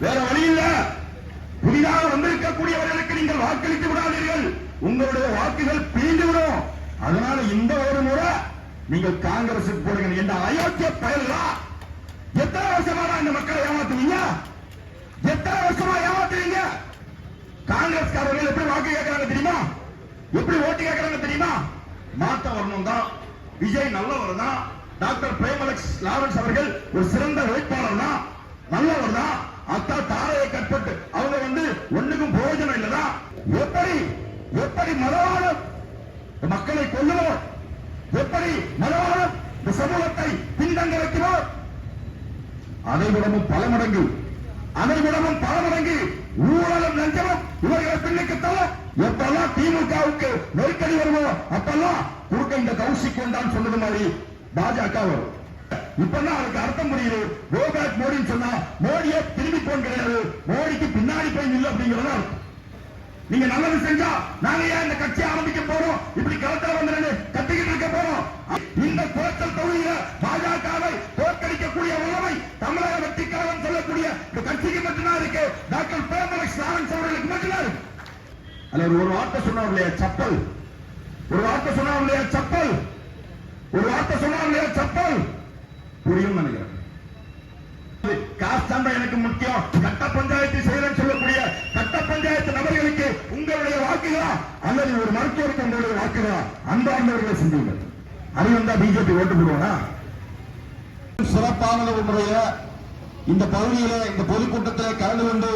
வேற வழி இல்ல. புதிதாக வந்திருக்கக்கூடியவர்களுக்கு நீங்கள் வாக்களித்து விடாதீர்கள், உங்களுடைய வாக்குகள் பிரிந்துவிடும். அதனால இந்த ஒரு முறை நீங்கள் காங்கிரசுக்கு போடுங்க. என்ற அயோக்கிய பயல்களா எத்தனை வருஷமா இந்த மக்களை ஏமாத்துவீங்க? எத்தனை வருஷமா ஏமாத்துவீங்க? காங்கிரஸ்காரர்கள் எப்படி வாக்கு கேட்கறாங்க தெரியுமா? எப்படி ஓட்டு கேட்கறாங்க தெரியுமா? மாற்றம் வரணும் தான், விஜய் நல்லவர் தான், டாக்டர் பிரேமலக்ஸ் லாரன்ஸ் அவர்கள் ஒரு சிறந்த வேட்பாளர் தான், நல்லவர் தான், அத்தா தாரையை கட்பட்டு அவங்க ஒண்ணுக்கும் பிரயோஜனம் இல்லதான். எப்படி எப்படி மதவாதம் மக்களை கொல்லுவோம், எப்படி மதவாதம் இந்த சமூகத்தை பின்தங்க வைக்கிறோம். அதைவிடமும் பல மடங்கு, அதைவிடமும் பல மடங்கு ஊழலும் லஞ்சமும் இவர்களை பின்னுக்கு தள்ள. எப்பெல்லாம் திமுகவுக்கு நெருக்கடி வருவோம் அப்பெல்லாம் குறுக்க இந்த கௌசிக் வந்தான் சொன்னது மாதிரி பாஜக வரும். இப்பதான் அதுக்கு அர்த்தம் புரியுது. கோபேக் மோடின்னு சொன்னா மோடியே திரும்பி போன் கிடையாது, மோடிக்கு பின்னாடி போய் நில்ல அப்படிங்கிறதா. நீங்க நல்லது செஞ்சா நாங்க ஏன் இந்த கட்சி ஆரம்பிக்க போறோம், இப்படி களத்தில் வந்து கத்திக்கிட்டு இருக்க போறோம். இந்த குளத்தல் தொகுதியில பாஜகவை தோற்கடிக்கக்கூடிய உணவை தமிழக வெற்றி கழகம் சொல்லக்கூடிய இந்த கட்சிக்கு மட்டும்தான் இருக்கு. டாக்டர் பிரேமலக்ஸ் லாரன்ஸ் அவர்களுக்கு மட்டும்தான் இருக்கு. அதுல ஒரு வார்த்தை சொன்னார் இல்லையா சப்பல், ஒரு வார்த்தை சொன்னார் இல்லையா சப்பல், ஒரு வார்த்தை சொன்னார் இல்லையா சப்பல், புரியும் நினைக்கிறேன். காசு எனக்கு முக்கியம், கட்ட பஞ்சாயத்து செய்யறேன்னு சொல்லக்கூடிய கட்ட பஞ்சாயத்து நபர்களுக்கு உங்களுடைய வாக்குகளா அல்லது ஒரு மருத்துவருக்கு உங்களுடைய வாக்குகளா அன்பார்ந்தவர்களை சிந்தியுங்கள். அறிவந்தா பிஜேபி ஓட்டு போடுவானா? சிறப்பான ஒரு முறையில இந்த பகுதியில இந்த பொதுக்கூட்டத்தில் கலந்து கொண்டு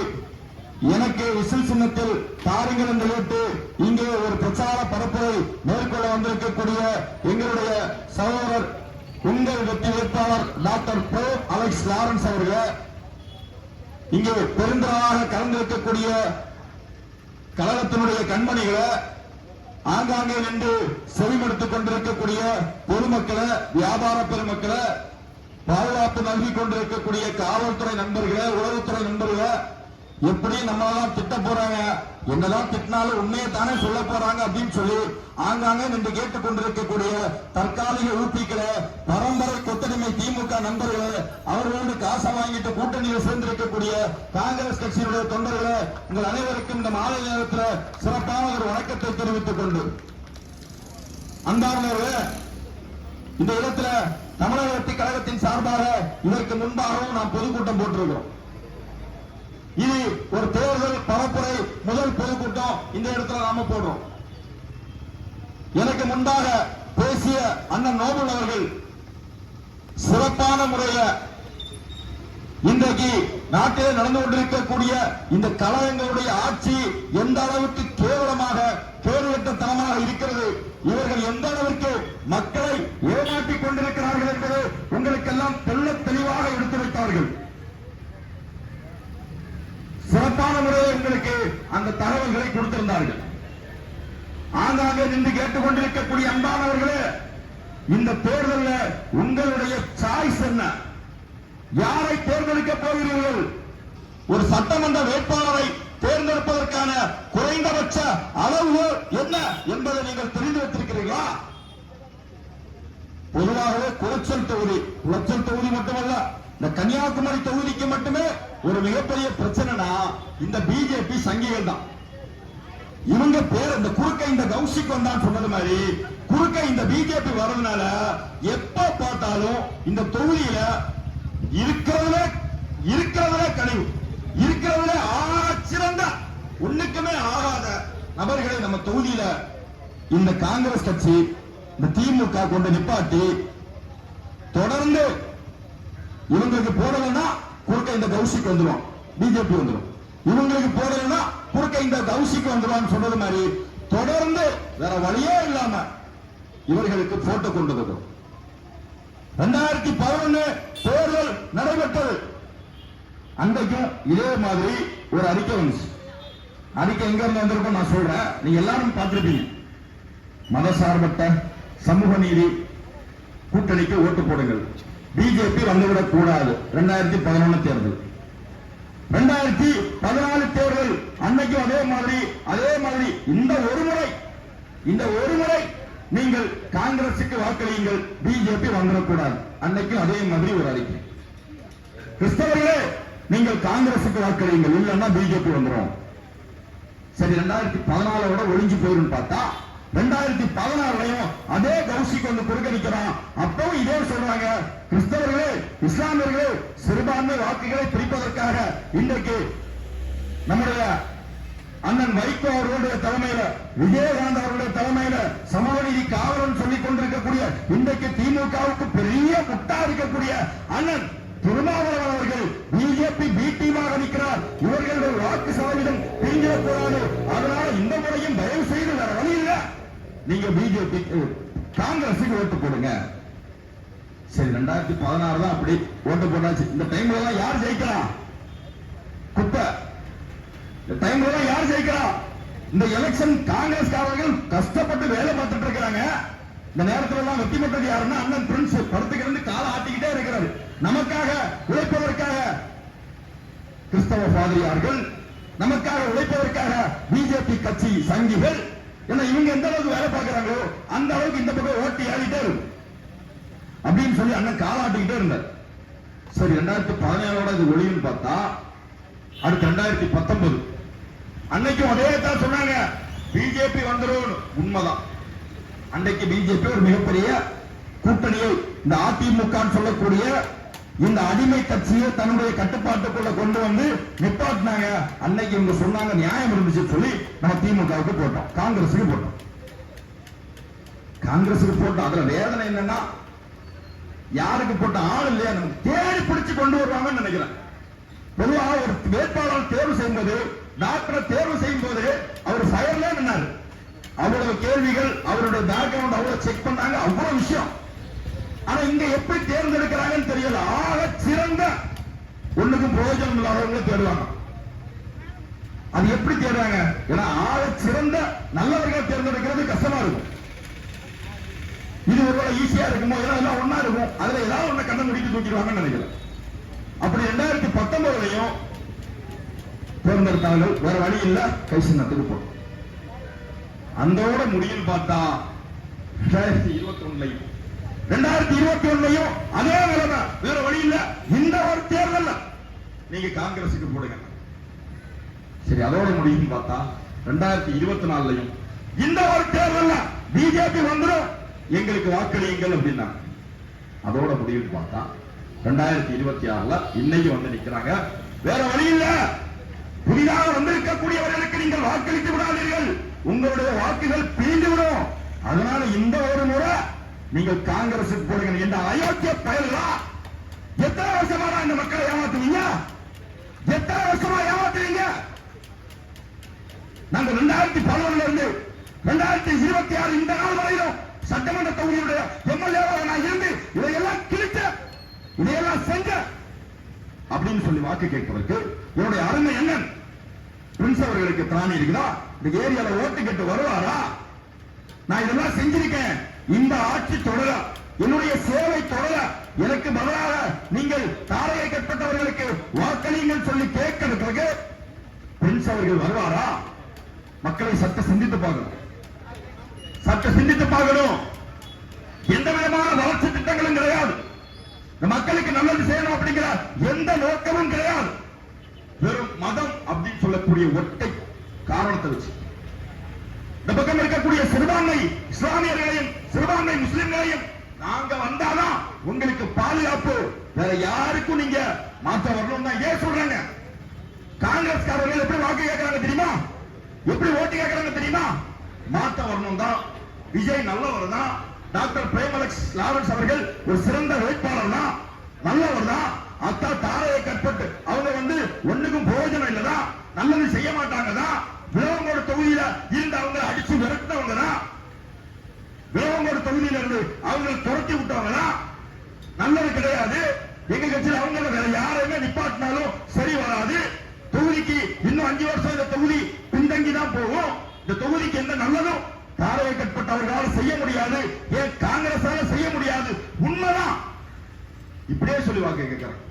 எனக்கு விசில் சின்னத்தில் தாருங்கள் என்று கேட்டு இங்கே ஒரு பிரச்சார பரப்புரை மேற்கொள்ள வந்திருக்கக்கூடிய எங்களுடைய சகோதரர் உங்கள் வெற்றி வேட்பாளர் டாக்டர் அலெக்ஸ் லாரன்ஸ் அவர்கள், இங்கே பெருந்திரளாக கலந்திருக்கக்கூடிய கழகத்தினுடைய கண்மணிகளை, ஆங்காங்கே நின்று செவிமடுத்துக் கொண்டிருக்கக்கூடிய பொதுமக்களை, வியாபார பெருமக்களை, பாதுகாப்பு நல்கி கொண்டிருக்கக்கூடிய காவல்துறை நண்பர்களை, உளவுத்துறை நண்பர்களை எப்படி நம்மளாம் திட்ட போறாங்க, என்னதான் திட்டினாலும் உண்மையை தானே சொல்ல போறாங்க அப்படின்னு சொல்லி ஆங்காங்க நின்று கேட்டுக் கொண்டிருக்கக்கூடிய தற்காலிக ஊப்பிக்களை, பரம்பரை கொத்தடிமை திமுக நண்பர்களை, அவர்களோடு காசை வாங்கிட்டு கூட்டணியில் சேர்ந்திருக்கக்கூடிய காங்கிரஸ் கட்சியினுடைய தொண்டர்களை, உங்கள் அனைவருக்கும் இந்த மாலை நேரத்தில் சிறப்பான ஒரு வணக்கத்தை தெரிவித்துக் கொண்டு, அன்பார்ந்தவர்களே, இந்த இடத்துல தமிழக வெற்றி கழகத்தின் சார்பாக இதற்கு முன்பாகவும் நாம் பொதுக்கூட்டம் போட்டிருக்கிறோம். இது ஒரு தேர்தல் பரப்புரை முதல் பொதுக்கூட்டம் இந்த இடத்துல நாம போடுறோம். எனக்கு முன்பாக பேசிய அண்ணன் நோபல் அவர்கள் சிறப்பான முறையில இன்றைக்கு நாட்டிலே நடந்து கொண்டிருக்கக்கூடிய இந்த கழகங்களுடைய ஆட்சி எந்த அளவுக்கு கேவலமாக கேடுகட்டத்தனமாக இருக்கிறது, இவர்கள் எந்த அளவிற்கு மக்களை ஏமாற்றிக் கொண்டிருக்கிறார்கள் என்பது உங்களுக்கெல்லாம் தெள்ளத் தெளிவாக எடுத்து வைத்தார்கள். சிறப்பான முறையில் உங்களுக்கு அந்த தகவல்களை கொடுத்திருந்தார்கள். ஆங்காங்கே நின்று கேட்டுக் கொண்டிருக்கக்கூடிய அன்பானவர்களே, இந்த தேர்தலில் உங்களுடைய சாய்ஸ் என்ன? யாரை தேர்ந்தெடுக்க போகிறீர்கள்? ஒரு சட்டமன்ற வேட்பாளரை தேர்ந்தெடுப்பதற்கான குறைந்தபட்ச அளவு என்ன என்பதை நீங்கள் தெரிந்து வைத்திருக்கிறீர்களா? பொதுவாகவே குளச்சல் தொகுதி மட்டுமல்ல, இந்த கன்னியாகுமரி தொகுதிக்கு மட்டுமே ஒரு மிகப்பெரிய பிரச்சனைனா இந்த பிஜேபி சங்கிகள் தான். இவங்க பேர் இந்த குறுக்க இந்த கௌசிக் வந்தான் சொன்னது மாதிரி குறுக்க இந்த பிஜேபி வர்றதுனால எப்ப பார்த்தாலும் இந்த தொகுதியில இருக்கிறதுல கழிவு, இருக்கிறதுல சிறந்த ஒண்ணுக்குமே ஆகாத நபர்களை நம்ம தொகுதியில இந்த காங்கிரஸ் கட்சி இந்த திமுக கொண்டு நிப்பாட்டி தொடர்ந்து இவங்களுக்கு போடலன்னா குறுக்க இந்த கௌசிக் வந்துடும், பிஜேபி வந்துடும். இவங்களுக்கு போடலன்னா குறுக்க இந்த கௌசிக் வந்துடும் சொன்னது மாதிரி தொடர்ந்து வேற வழியே இல்லாம இவர்களுக்கு போட்டு கொண்டு வரும். 2011 தேர்தல் நடைபெற்றது. அன்றைக்கும் இதே மாதிரி ஒரு அறிக்கை வந்துச்சு. அறிக்கை எங்க இருந்து வந்திருக்கும் நான் சொல்றேன், நீங்க எல்லாரும் பார்த்திருப்பீங்க. மதசார்பற்ற சமூக நீதி கூட்டணிக்கு ஓட்டு போடுங்கள், பிஜேபி வந்துவிடக் கூடாது. 2011 தேர்தல், 2014 தேர்தல் அன்னைக்கும் அதே மாதிரி இந்த ஒரு முறை நீங்கள் காங்கிரசுக்கு வாக்களியுங்கள், பிஜேபி வந்துடக்கூடாது. அன்னைக்கும் அதே மாதிரி ஒரு அறிக்கை. கிறிஸ்தவர்களே, நீங்கள் காங்கிரசுக்கு வாக்களியுங்கள், இல்லைன்னா பிஜேபி வந்துடும். சரி, 2014 ஒழிஞ்சு போயிரும் பார்த்தா 2016 அதே கௌசிக்கு வந்து புறக்கணிக்கிறான். அப்பவும் இதே சொல்றாங்க, கிறிஸ்தவர்களே இஸ்லாமியர்களே சிறுபான்மை வாக்குகளை பிரிப்பதற்காக இன்றைக்கு நம்முடைய அண்ணன் வைகோ அவர்களுடைய தலைமையில, விஜயகாந்த் அவர்களுடைய தலைமையில சமூகநீதி காவலன் சொல்லிக் கொண்டிருக்கக்கூடிய இன்றைக்கு திமுகவுக்கு பெரிய முட்டா இருக்கக்கூடிய அண்ணன் திருமாவளவன் அவர்கள் பிஜேபி பி டீமாக நிற்கிறார். இவர்களுடைய வாக்கு சதவீதம் பிரிஞ்சிடக்கூடாது. அதனால இந்த முறையும் தயவு செய்து வேற வழி இல்ல, நீங்க பிஜேபி காங்கிரசுக்கு ஓட்டு போடுங்க. சரி, 2016 தான் அப்படி ஓட்டு போட்டாச்சு. இந்த டைம்ல எல்லாம் யார் ஜெயிக்கலாம்? குப்பை. இந்த டைம்ல எல்லாம் யார் ஜெயிக்கலாம்? இந்த எலெக்ஷன் காங்கிரஸ்காரர்கள் கஷ்டப்பட்டு வேலை பார்த்துட்டு இருக்கிறாங்க. இந்த நேரத்தில் எல்லாம் வெற்றி பெற்றது யாருன்னா அண்ணன் பிரின்ஸ் படுத்துக்கிறது காலை ஆட்டிக்கிட்டே இருக்கிறாரு. நமக்காக உழைப்பதற்காக கிறிஸ்தவ பாதிரியார்கள், நமக்காக உழைப்பதற்காக பிஜேபி கட்சி சங்கிகள், ஏன்னா இவங்க எந்த அளவுக்கு வேலை பார்க்கிறாங்களோ அந்த அளவுக்கு இந்த பக்கம் ஓட்டி ஆடிட்டே இருக்கும் அப்படின்னு சொல்லி அண்ணன் காலாட்டிக்கிட்டே இருந்தார். சரி, 2017 இது ஒளியும் பார்த்தா அடுத்து 2019 அன்னைக்கும் அதே தான் சொன்னாங்க, பிஜேபி வந்துடும். உண்மைதான், அன்றைக்கு பிஜேபி ஒரு மிகப்பெரிய கூட்டணியை இந்த அதிமுக சொல்லக்கூடிய இந்த அடிமை கட்சியை தன்னுடைய கட்டுப்பாட்டுக்குள்ள கொண்டு வந்து நிப்பாட்டினாங்க. அன்னைக்கு இவங்க சொன்னாங்க நியாயம் இருந்துச்சு சொல்லி நம்ம திமுகவுக்கு போட்டோம், காங்கிரசுக்கு போட்டோம். காங்கிரசுக்கு போட்டோம். அதுல வேதனை என்னன்னா, யாருக்கு போட்ட ஆள் இல்லையா, நமக்கு தேடி பிடிச்சு கொண்டு வருவாங்கன்னு நினைக்கிறேன். பொதுவாக ஒரு வேட்பாளர் தேர்வு செய்யும்போது, டாக்டரை தேர்வு செய்யும் போது அவர் ஃபயர்ல நின்னாரு. அவ்வளவு கேள்விகள், அவருடைய பேக்ரவுண்ட் அவ்வளவு செக் பண்ணாங்க, அவ்வளவு விஷயம். ஆனா இங்க எப்படி தேர்ந்தெடுக்கிறாங்கன்னு தெரியல. ஆக சிறந்த ஒண்ணுக்கும் பிரயோஜனம் இல்லாதவங்களை தேடுவாங்க. அது எப்படி தேடுறாங்க? ஏன்னா ஆக சிறந்த நல்லவர்களை தேர்ந்தெடுக்கிறது கஷ்டமா இருக்கும். இது ஒருவேளை ஈஸியா இருக்குமோ, எல்லாம் ஒன்னா இருக்கும், அதுல ஏதாவது ஒண்ணு கண்ணை முடித்து தூக்கிடுவாங்கன்னு நினைக்கிறேன். அப்படி 2019 தேர்ந்தெடுத்தார்கள். வேற வழி இல்ல, கை சின்னத்துக்கு போட்டோம். அந்தோட முடியும் பார்த்தா 2021 அதே நிலைமை. வேற வழி இல்ல, இந்த ஒரு தேர்தல் நீங்க காங்கிரசுக்கு போடுங்க. சரி, அதோட முடியும் பார்த்தா 2024 இந்த ஒரு தேர்தல் பிஜேபி வந்துடும், எங்களுக்கு வாக்களியுங்கள் அப்படின்னா அதோட முடிவு பார்த்தா 2026 இன்னைக்கு வந்து நிக்கிறாங்க. வேற வழி இல்ல, புதிதாக வந்திருக்கக்கூடியவர்களுக்கு நீங்கள் வாக்களித்து விடாதீர்கள், உங்களுடைய வாக்குகள் பிரிந்துவிடும். அதனால இந்த ஒரு முறை நீங்கள் காங்கிரசுக்கு போடுங்க. என்ற அயோக்கிய பயல்களா, எத்தனை வருஷமா இந்த மக்களை ஏமாத்துவீங்க? எத்தனை வருஷமா ஏமாத்துவீங்க? நாங்க 2011 இருந்து 2026 இந்த நாள் வரையிலும் சட்டமன்ற தொகுதியுடைய எம்எல்ஏவாக நான் இருந்து இதையெல்லாம் கிழிச்ச, இதையெல்லாம் செஞ்ச அப்படின்னு சொல்லி வாக்கு கேட்பதற்கு என்னுடைய அருமை என்ன பிரின்ஸ் அவர்களுக்கு திராணி இருக்குதா? இந்த ஏரியால ஓட்டு கேட்டு வருவாரா? நான் இதெல்லாம் செஞ்சிருக்கேன், இந்த ஆட்சி தொடர, என்னுடைய சேவை தொடர, எனக்கு பதிலாக நீங்கள் தாரையை கட்டப்பட்டவர்களுக்கு வாக்களியுங்கள் சொல்லி கேட்கிறதுக்கு பிரின்ஸ் அவர்கள் வருவாரா? மக்களை சற்று சிந்தித்து பார்க்கணும், சற்று சிந்தித்து பார்க்கணும். எந்த விதமான வளர்ச்சி திட்டங்களும் கிடையாது, மக்களுக்கு நல்லது செய்யணும் அப்படிங்கிற எந்த நோக்கமும் கிடையாது. வெறும் மதம் அப்படின்னு சொல்லக்கூடிய ஒற்றை காரணத்தை வச்சு இந்த பக்கம் இருக்கக்கூடிய சிறுபான்மை இஸ்லாமியர்களையும் சிறுபான்மை முஸ்லிம்களையும் நாங்க வந்தாதான் உங்களுக்கு பாதுகாப்பு, வேற யாருக்கும் நீங்க மாற்ற வரணும் தான் ஏன் சொல்றாங்க. காங்கிரஸ்காரர்கள் எப்படி வாக்கு கேட்கறாங்க தெரியுமா? எப்படி ஓட்டு கேட்கறாங்க தெரியுமா? மாற்ற வரணும் தான். விஜய் நல்லவர் தான், டாக்டர் பிரேமலக்ஸ் லாரன்ஸ் அவர்கள் ஒரு சிறந்த வேட்பாளர் தான், நல்லவர் தான். அத்தா தாரையை கட்பட்டு அவங்க வந்து ஒண்ணுக்கும் பிரயோஜனம் இல்லதான், நல்லது செய்ய மாட்டாங்க தான். விலவங்கோடு தொகுதியில இருந்து அவங்க அடிச்சு விரட்டினவங்க தான், விலவங்கோடு தொகுதியில இருந்து அவங்க துரத்தி விட்டவங்க தான், நல்லது கிடையாது. எங்க கட்சியில் அவங்க வேற யாரையுமே நிப்பாட்டினாலும் சரி வராது. தொகுதிக்கு இன்னும் 5 வருஷம் இந்த தொகுதி பின்தங்கிதான் போகும். இந்த தொகுதிக்கு எந்த நல்லதும் தாரையை கட்பட்டவர்களால் செய்ய முடியாது, ஏன் காங்கிரஸால செய்ய முடியாது. உண்மைதான், இப்படியே சொல்லி வாக்கு கேட்கிறேன்.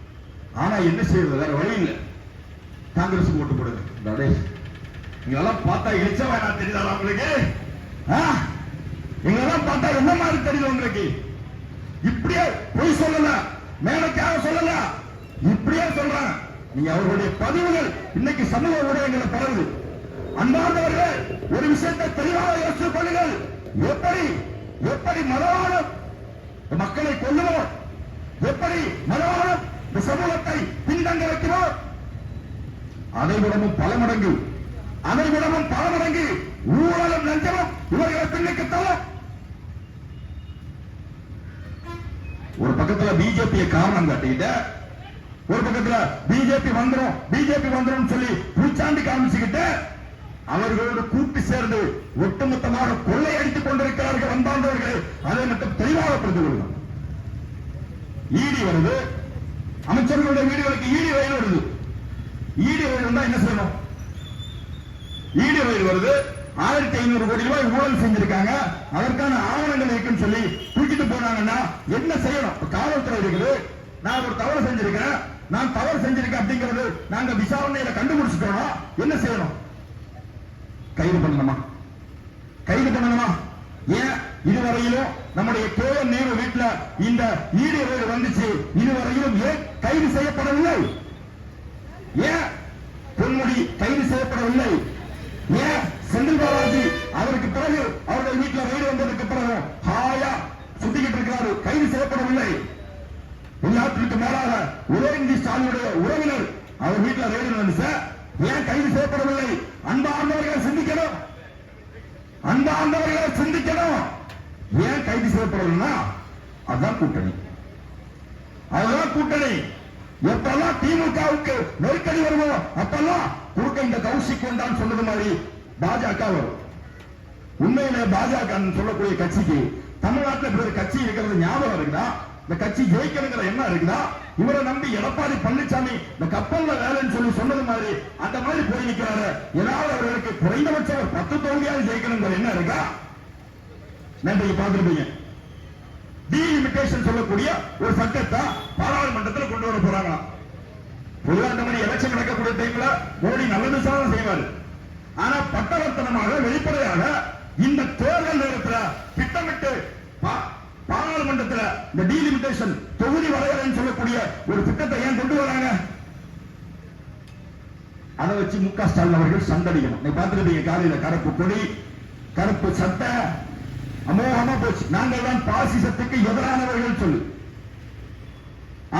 ஆனா என்ன செய்யறது, வேற வழி இல்லை, காங்கிரசுக்கு ஓட்டு போடுங்க. நீங்களெல்லாம் பார்த்தா இழிச்ச வேணாம் தெரியுதா உங்களுக்கு? நீங்களெல்லாம் பார்த்தா என்ன மாதிரி தெரியுது உங்களுக்கு? இப்படியே பொய் சொல்லல, மேலைக்காக சொல்லல, இப்படியே சொல்றேன். நீங்க அவர்களுடைய பதிவுகள் இன்னைக்கு சமூக ஊடகங்களை பரவுது. அன்பார்ந்தவர்கள், ஒரு விஷயத்தை தெளிவாக யோசித்துக் கொள்ளுங்கள். எப்படி மதவாதம் மக்களை கொல்லுவோம், எப்படி மதவாதம் இந்த சமூகத்தை பின்தங்க வைக்கிறோம், அதைவிடமும் பல மடங்கு ஊழலும் லஞ்சமும் இவர்களை பின்னுக்கு தள்ளும். ஒரு பக்கத்துல பிஜேபியை காரணம் காட்டிக்கிட்ட, ஒரு பக்கத்துல பிஜேபி வந்துரும் சொல்லி பூச்சாண்டி காமிச்சுக்கிட்டு அவர்களோடு கூட்டு சேர்ந்து ஒட்டுமொத்தமாக கொள்ளையடித்துக் கொண்டிருக்கிறார்கள். வந்தாண்டவர்கள் அதை மட்டும் தெளிவாக புரிந்து கொள்ளலாம். ஈடி வருது, அமைச்சர்களுடைய வீடுகளுக்கு ஈடி ரயில் வருது. ஈடி ரயில் வந்தா என்ன செய்யணும்? ஈடி ரயில் வருது, 1500 கோடி ரூபாய் ஊழல் செஞ்சிருக்காங்க, அதற்கான ஆவணங்கள் இருக்குன்னு சொல்லி தூக்கிட்டு போனாங்கன்னா என்ன செய்யணும்? காவல்துறை இருக்குது, நான் ஒரு தவறு செஞ்சிருக்கேன் அப்படிங்கிறது நாங்க விசாரணையில கண்டுபிடிச்சிட்டோம், என்ன செய்யணும்? கைது பண்ணணுமா? ஏன் இதுவரையிலும் நம்முடைய KM நேரு வீட்டுல இந்த ஈடி ரயில் வந்துச்சு, இதுவரையிலும் ஏன் கைது செய்யப்படவில்லை? ஏன் பொன்முடி கைது செய்யப்படவில்லை? ஏன் செந்தில் பாலாஜி அதற்கு பிறகு அவருடைய வீட்டில் ரைடு வந்ததற்கு பிறகு ஹாயா சுத்திக்கிட்டு இருக்கிறாரு, கைது செய்யப்படவில்லை? எல்லாத்திற்கு மேலாக உதயநிதி ஸ்டாலினுடைய உறவினர் அவர் வீட்டில் ரைடு நடந்துச்சு, ஏன் கைது செய்யப்படவில்லை? அன்பார்ந்தவர்களை சிந்திக்கணும். ஏன் கைது செய்யப்படவில்லைன்னா அதுதான் கூட்டணி. எப்பெல்லாம் திமுகவுக்கு நெருக்கடி வருவோம் அப்பெல்லாம் குறுக்க இந்த கௌசிக் கொண்டான்னு சொன்னது மாதிரி பாஜக வரும். உண்மையிலே பாஜக சொல்லக்கூடிய கட்சிக்கு தமிழ்நாட்டில் ஒரு கட்சி இருக்கிறது ஞாபகம் இருக்குதா? இந்த கட்சி ஜெயிக்கணுங்கிற எண்ணம் இருக்குதா? இவரை நம்பி எடப்பாடி பழனிசாமி இந்த கப்பல்ல வேலைன்னு சொல்லி சொன்னது மாதிரி அந்த மாதிரி போய் நிற்கிறாரு. ஏதாவது அவர்களுக்கு குறைந்தபட்சம் 10 தொகுதியாவது ஜெயிக்கணுங்கிற எண்ணம் இருக்கா? நேற்றைக்கு பார்த்திருப்பீங்க, டீலிமிட்டேஷன் சொல்லக்கூடிய ஒரு சட்டத்தை பாராளுமன்றத்தில் கொண்டு வர போறாங்க. பொதுவாக இந்த மாதிரி எலெக்ஷன் நடக்கக்கூடிய டைம்ல மோடி நல்லது சாதம் செய்வார். ஆனா பட்டவர்த்தனமாக வெளிப்படையாக இந்த தேர்தல் நேரத்தில் திட்டமிட்டு பாராளுமன்றத்தில் இந்த டீலிமிட்டேஷன் தொகுதி வரையறைன்னு சொல்லக்கூடிய ஒரு திட்டத்தை ஏன் கொண்டு வராங்க? அதை வச்சு மு க ஸ்டாலின் அவர்கள் சந்தடிக்கணும். நீ பார்த்துக்கிட்டீங்க, காலையில கருப்பு கொடி கருப்பு சட்டை அமோகமா போச்சு. நாங்கள் தான் பாசிசத்துக்கு எதிரானவர்கள் சொல்லு.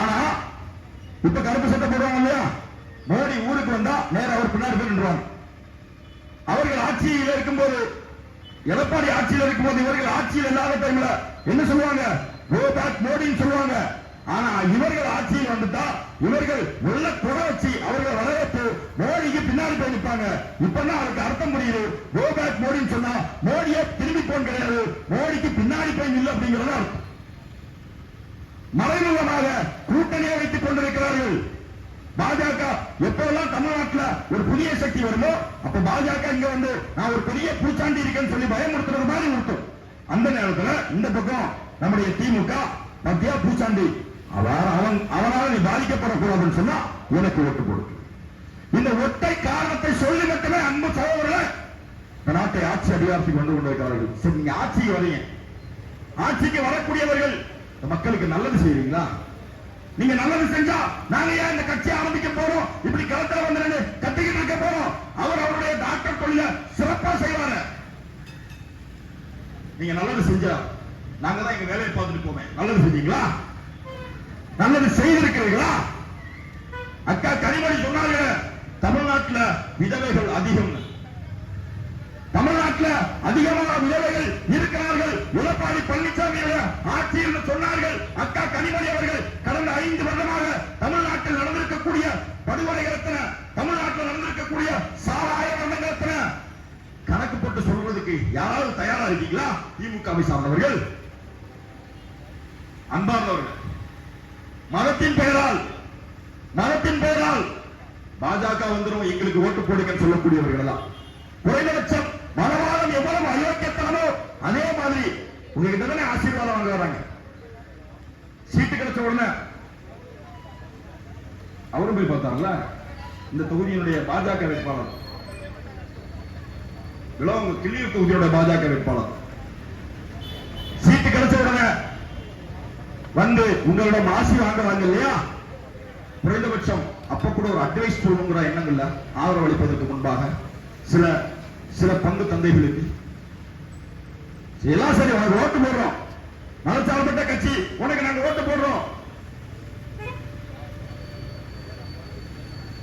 ஆனா இப்ப கருப்பு சட்டை போடுவாங்க இல்லையா, மோடி ஊருக்கு வந்தா நேர அவர் பின்னாடி போயிடுவாங்க. அவர்கள் ஆட்சியில் இருக்கும்போது, எடப்பாடி ஆட்சியில் இருக்கும்போது, இவர்கள் ஆட்சியில் இல்லாத டைம்ல என்ன சொல்லுவாங்க? கோ பேக் மோடின்னு சொல்லுவாங்க. ஆனா இவர்கள் ஆட்சியில் வந்துட்டா இவர்கள் உள்ள குறை வச்சு அவர்கள் வரவேற்று மோடிக்கு பின்னாடி போய் நிற்பாங்க. இப்பதான் அவருக்கு அர்த்தம் புரியுது. கோ பேக் மோடின்னு சொன்னா மோடியே திரும்பி போன் கிடையாது, மோடிக்கு பின்னாடி போய் நில்லு அப்படிங்கிறது அர்த்தம். மறைமுகமாக கூட்டணியை வைத்துக் கொண்டிருக்கிறார்கள். பாஜக எப்பெல்லாம் தமிழ்நாட்டில் ஒரு புதிய சக்தி வருமோ அப்ப பாஜக இங்க வந்து நான் ஒரு பெரிய பூச்சாண்டி இருக்கேன்னு சொல்லி பயமுறுத்துறது மாதிரி நிறுத்தும். அந்த நேரத்தில் இந்த பக்கம் நம்முடைய திமுக மத்திய பூச்சாண்டி அவனால நீ பாதிக்கப்படக்கூடாதுன்னு சொன்னா எனக்கு ஓட்டு போடு. இந்த ஒற்றை காரணத்தை சொல்லி மட்டுமே அன்பு சகோதரர்கள் இந்த நாட்டை ஆட்சி அதிகாரத்துக்கு வந்து கொண்டிருக்கிறார்கள். சரி, நீங்க ஆட்சிக்கு வரீங்க, ஆட்சிக்கு வரக்கூடியவர்கள் மக்களுக்கு நல்லது செய்வீங்களா? நீங்க நல்லது செஞ்சா நாங்க ஏன் இந்த கட்சி ஆரம்பிக்க போறோம், இப்படி களத்துல வந்து கத்திக்கிட்டு இருக்க போறோம்? அவருடைய டாக்டர் தொழில சிறப்பா செய்வாரு. நீங்க நல்லது செஞ்சா நாங்க தான் எங்க வேலையை பார்த்துட்டு போவேன். நல்லது செஞ்சீங்களா? நல்லது செய்திருக்கிறீர்களா? அக்கா கனிமொழி சொன்னாங்க, தமிழ்நாட்டில் விதவைகள் அதிகம். தமிழ்நாட்டில் அதிகமான விதவைகள் இருக்கிறார்கள். எடப்பாடி பழனிசாமி ஆட்சியில் சொன்னார்கள். அக்கா கனிமொழி அவர்கள் கடந்த 5 வருடமாக தமிழ்நாட்டில் நடந்திருக்கக்கூடிய படுகொலைகளத்தின, தமிழ்நாட்டில் நடந்திருக்கக்கூடிய சாராய மரணங்களத்தின கணக்கு போட்டு சொல்வதற்கு யாராவது தயாரா இருக்கீங்களா? திமுகவை சார்ந்தவர்கள், அன்பார்ந்தவர்கள், மதத்தின் பெயரால் பாஜக வந்துடும் எங்களுக்கு ஓட்டு போடுங்க சொல்லக்கூடியவர்கள் தான். குறைந்தபட்சம் மனவாதம் எவ்வளவு அயோக்கியத்தனமோ அதே மாதிரி உங்ககிட்ட தானே ஆசீர்வாதம் வாங்க வராங்க. சீட்டு கிடைச்ச உடனே அவரும் போய் பார்த்தார்ல, இந்த தொகுதியினுடைய பாஜக வேட்பாளர், கிள்ளியூர் தொகுதியோட பாஜக வேட்பாளர் சீட்டு கிடைச்ச உடனே வந்து உங்களிடம் ஆசி வாங்குவாங்க இல்லையா? குறைந்தபட்சம் அப்ப கூட ஒரு அட்வைஸ் சொல்லணுங்கிற எண்ணங்கள்ல ஆதரவு அளிப்பதற்கு முன்பாக சில சில பங்கு தந்தைகளுக்கு எல்லாம் சரி உனக்கு ஓட்டு போடுறோம், மதச்சார்பற்ற கட்சி உனக்கு நாங்க ஓட்டு போடுறோம்,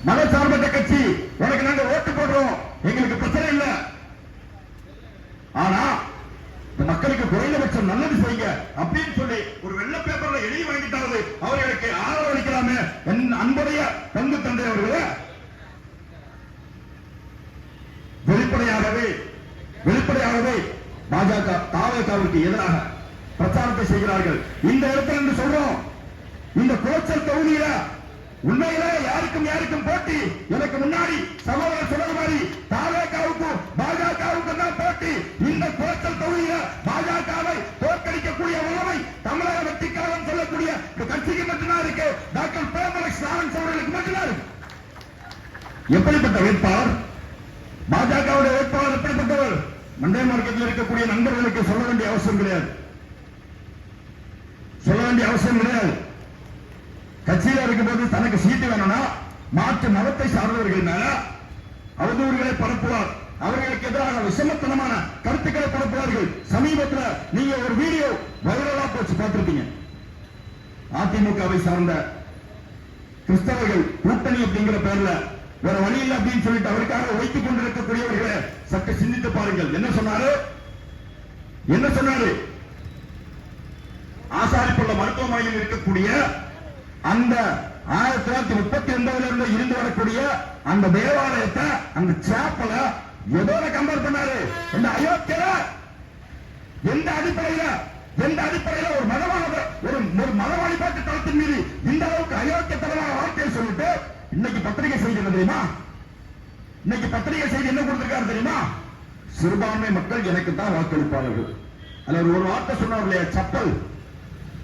மதச்சார்பற்ற கட்சி உனக்கு நாங்க ஓட்டு போடுறோம், எங்களுக்கு பிரச்சனை இல்லை. ஆனா இந்த மக்களுக்கு குறைந்தபட்சம் நல்லது செய்யுங்க அப்படின்னு சொல்லி ஒரு வெள்ள பேப்பர்ல எழுதி வாங்கிட்டாவது அவர்களுக்கு ஆதரவு அளிக்கலாமே. என் அன்புடைய பங்கு தந்தை அவர்களே, வெளிப்படையாகவே பாஜக தாவேகாவிற்கு எதிராக பிரச்சாரத்தை செய்கிறார்கள். இந்த இடத்துல என்று சொல்றோம், இந்த கோச்சல் தொகுதியில உண்மையில யாருக்கும் போட்டி. எனக்கு முன்னாடி சகோதரர் சொன்ன மாதிரி தாவேகாவுக்கும் பாஜகவுக்கும் தான் போட்டி. இந்த கோச்சல் தொகுதியில பாஜகவை தோற்கடிக்கக்கூடிய வல்லமை தமிழக வெற்றிக்காரன் சொல்லக்கூடிய கட்சிக்கு மட்டும்தான் இருக்கு. டாக்டர் பிரேமலக்ஷ்மி அவர்களுக்கு மட்டும்தான் இருக்கு. எப்படிப்பட்ட வேட்பாளர்? பாஜகவுடைய வேட்பாளர் எப்படிப்பட்டவர்? மண்டே மார்க்கெட்டில் இருக்கக்கூடிய நண்பர்களுக்கு சொல்ல வேண்டிய அவசியம் கிடையாது. கட்சியில இருக்கும்போது தனக்கு சீட்டு வேணும்னா மாற்று மதத்தை சார்ந்தவர்கள் மேல அவதூறுகளை பரப்புவார். அவர்களுக்கு எதிராக விஷமத்தனமான கருத்துக்களை பரப்புவார்கள். சமீபத்தில் நீங்க ஒரு வீடியோ வைரலா போச்சு பார்த்திருப்பீங்க. அதிமுகவை சார்ந்த கிறிஸ்தவர்கள் கூட்டணி அப்படிங்கிற பேர்ல வேற வழி இல்லை அப்படின்னு சொல்லிட்டு அவருக்காக வைத்துக் கொண்டிருக்கக்கூடியவர்களை சற்று சிந்தித்து பாருங்கள். என்ன சொன்னாரு? ஆசாரிப்பள்ள மருத்துவமனையில் இருக்கக்கூடிய அந்த 1939 இருந்து வரக்கூடிய அந்த தேவாலயத்தை, அந்த சாப்பல எதோட கம்பேர் பண்ணாரு? இந்த அயோக்கியர எந்த அடிப்படையில ஒரு மத வழிபாட்டு தளத்தின் மீது இந்த அளவுக்கு அயோக்கியத்தனமான வார்த்தையை சொல்லிட்டு இன்னைக்கு பத்திரிகை செய்தி என்ன தெரியுமா? இன்னைக்கு பத்திரிகை செய்தி என்ன கொடுத்திருக்காரு தெரியுமா? சிறுபான்மை மக்கள் எனக்கு தான் வாக்களிப்பாளர்கள். அல்ல ஒரு வார்த்தை சொன்னார் இல்லையா சப்பல்,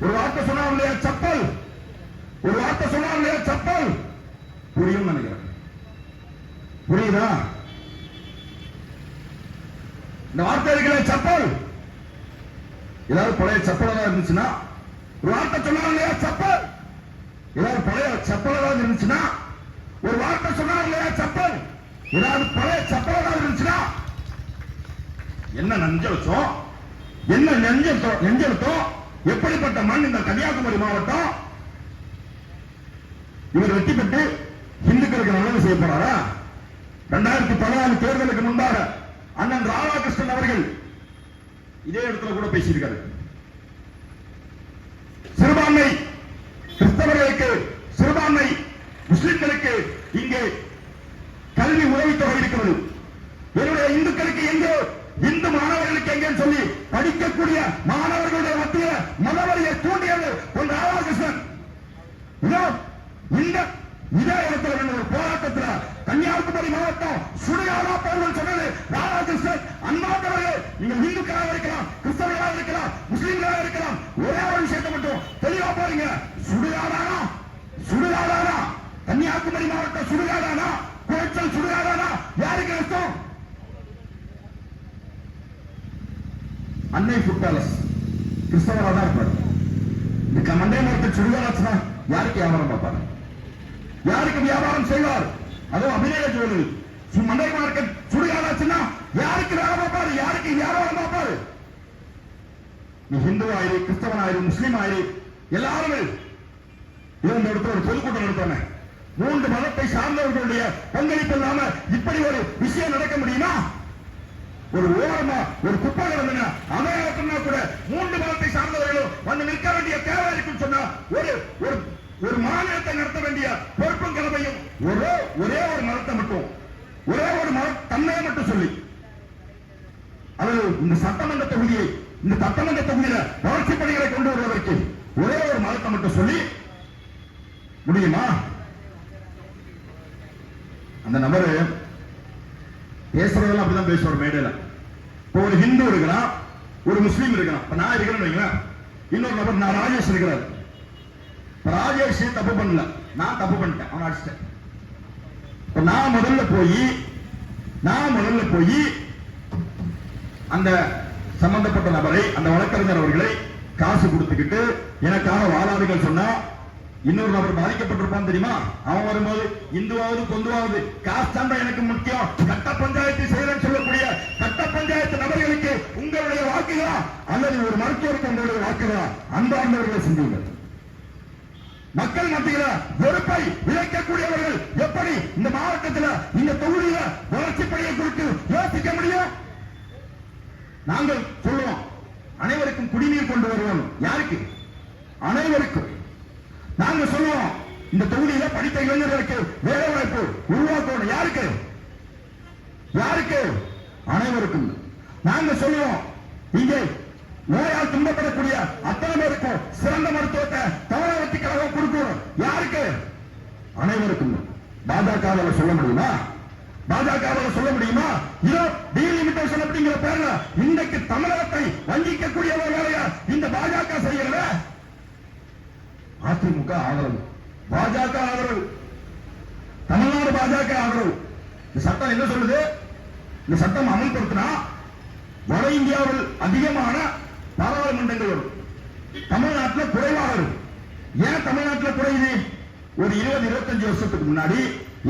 ஒரு வார்த்தை சொன்னார் இல்லையா சப்பல் புரியும் நினைக்கிறேன். புரியுதா? இந்த வார்த்தை இருக்கிற சப்பல் ஏதாவது பழைய சப்பலா இருந்துச்சுன்னா, ஒரு வார்த்தை சொன்னார் இல்லையா சப்பல், ஏதாவது பழைய சப்பலா இருந்துச்சுன்னா, ஒரு வார்த்தை சொன்னார் இல்லையா சப்பல், ஏதாவது பழைய சப்பலா இருந்துச்சுன்னா என்ன நெஞ்செழுத்தம், என்ன நெஞ்செழுத்தம்? எப்படிப்பட்ட மண் இந்த கன்னியாகுமரி மாவட்டம்? இவர் வெற்றி பெற்று இந்துக்களுக்கு நல்லது செய்ய போறாரா? 2014 தேர்தலுக்கு முன்பாக அண்ணன் ராதாகிருஷ்ணன் அவர்கள் இதே இடத்துல கூட பேசியிருக்காரு. சிறுபான்மை கிறிஸ்தவர்களுக்கு, சிறுபான்மை முஸ்லிம்களுக்கு இங்கே கல்வி உதவித்தொகை இருக்கிறது, என்னுடைய இந்துக்களுக்கு எங்கே, இந்து மாணவர்களுக்கு எங்கேன்னு சொல்லி படிக்கக்கூடிய மாணவர்களுடைய மத்திய மதவரியை தூண்டியது ஒரு ராதாகிருஷ்ணன். இதே இடத்துல ஒரு போராட்டத்தில் கன்னியாகுமரி மாவட்டம் சுடுகாடா போர்கள் சொன்னது ராதாகிருஷ்ணன். அன்பார்ந்தவர்கள், நீங்கள் இந்துக்களாக இருக்கலாம், கிறிஸ்தவர்களாக இருக்கலாம், முஸ்லீம்களாக இருக்கலாம், ஒரே ஒரு விஷயத்தை மட்டும் தெளிவா போறீங்க. சுடுகாடானா கன்னியாகுமரி மாவட்டம் சுடுகாடானா, கோச்சல் சுடுகாடானா யாருக்கு நஷ்டம்? அன்னை ஃபுட் பேலஸ் கிறிஸ்தவராக தான் இருப்பாரு. இந்த மண்டே மாவட்டம் சுடுகாடாச்சுன்னா யாருக்கு வியாபாரம் பார்ப்பாரு? யாருக்கு வியாபாரம் செய்வார்? அதுவும் அபிநய ஜுவல்லரி மண்டை மார்க்கெட் சுடுகாடாச்சுன்னா யாருக்கு வேலை பார்ப்பாரு? யாருக்கு வியாபாரம் பார்ப்பாரு? நீ ஹிந்து ஆயிரு, கிறிஸ்தவன் ஆயிரு, முஸ்லீம் ஆயிரு, எல்லாருமே இந்த இடத்துல ஒரு பொதுக்கூட்டம் நடத்தானே. 3 மதத்தை சார்ந்தவர்களுடைய பங்களிப்பு இல்லாம இப்படி ஒரு விஷயம் நடக்க முடியுமா? ஒரு ஓரமா ஒரு குப்பை கிடந்துங்க அடையாளத்தினா கூட 3 மதத்தை சார்ந்தவர்களும் வந்து நிற்க வேண்டிய தேவை இருக்குன்னு சொன்னா ஒரு மாநிலத்தை நடத்த வேண்டிய பொறுப்பும் கடமையும் ஒரே ஒரு மதத்தை மட்டும், ஒரே ஒரு மத தன்மையை மட்டும் சொல்லி, அது இந்த சட்டமன்ற தொகுதியில வளர்ச்சி பணிகளை கொண்டு வருவதற்கு ஒரே ஒரு மதத்தை மட்டும் சொல்லி முடியுமா? அந்த நபரு பேசுறதெல்லாம் அப்படிதான் பேசுவார் மேடையில. இப்போ ஒரு ஹிந்து இருக்கிறான், ஒரு முஸ்லீம் இருக்கிறான். இப்ப நான் இருக்கிறேன்னு, இன்னொரு நபர் நான் ராஜேஷ் இருக்கிறார். ராஜேஷ் தப்பு பண்ணல, நான் தப்பு பண்ணிட்டேன், அவன் அடிச்சிட்டேன். நான் முதல்ல போய் அந்த சம்பந்தப்பட்ட நபரை, அந்த வழக்கறிஞர் அவர்களை காசு கொடுத்துக்கிட்டு எனக்காக வாதாடுகள் சொன்னா இன்னொரு நபர் பாதிக்கப்பட்டிருப்பான் தெரியுமா? அவன் வரும்போது இந்துவாவது பொந்துவாவது காஸ்ட் தான் எனக்கு முக்கியம், கட்ட பஞ்சாயத்து செய்யறேன்னு சொல்லக்கூடிய கட்ட பஞ்சாயத்து நபர்களுக்கு உங்களுடைய வாக்குகளா அல்லது ஒரு மருத்துவருக்கு உங்களுடைய வாக்குகளா? அன்பார்ந்தவர்களை சிந்தியுங்கள். மக்கள் மத்தியில வெறுப்பை விளைக்கக்கூடியவர்கள் எப்படி இந்த மாவட்டத்தில் இந்த தொகுதியில வளர்ச்சி பணியை குறித்து யோசிக்க முடியும்? நாங்கள் சொல்லுவோம், அனைவருக்கும் குடிநீர் கொண்டு வருவோம். யாருக்கு? அனைவருக்கும். நாங்க சொல்லுவோம், இந்த தொகுதியில படித்த இளைஞர்களுக்கு வேலை வாய்ப்பு உருவாக்கணும். யாருக்கு? யாருக்கு? அனைவருக்கும். நாங்க சொல்லுவோம், இங்கே நோயால் துன்பப்படக்கூடிய அத்தனை பேருக்கும் சிறந்த மருத்துவத்தை தமிழகத்துக்கு கழகம் கொடுக்கணும். யாருக்கு? அனைவருக்கும். பாஜக சொல்ல முடியுமா? பாஜக சொல்ல முடியுமா? இதோ டீலிமிட்டேஷன் அப்படிங்கிற பேர்ல இன்றைக்கு தமிழகத்தை வஞ்சிக்கக்கூடிய ஒரு வேலையா இந்த பாஜக செய்யல. அதிமுக ஆதரவு, பாஜக ஆதரவு, தமிழ்நாடு பாஜக ஆதரவு. இந்த சட்டம் என்ன சொல்லுது? இந்த சட்டம் அமல்படுத்தினா வட இந்தியாவில் அதிகமான பாராளுமன்றங்கள் வரும், தமிழ்நாட்டில் குறைவாக இருக்கும். ஏன் தமிழ்நாட்டில் குறையுது? ஒரு 20-25 வருஷத்துக்கு முன்னாடி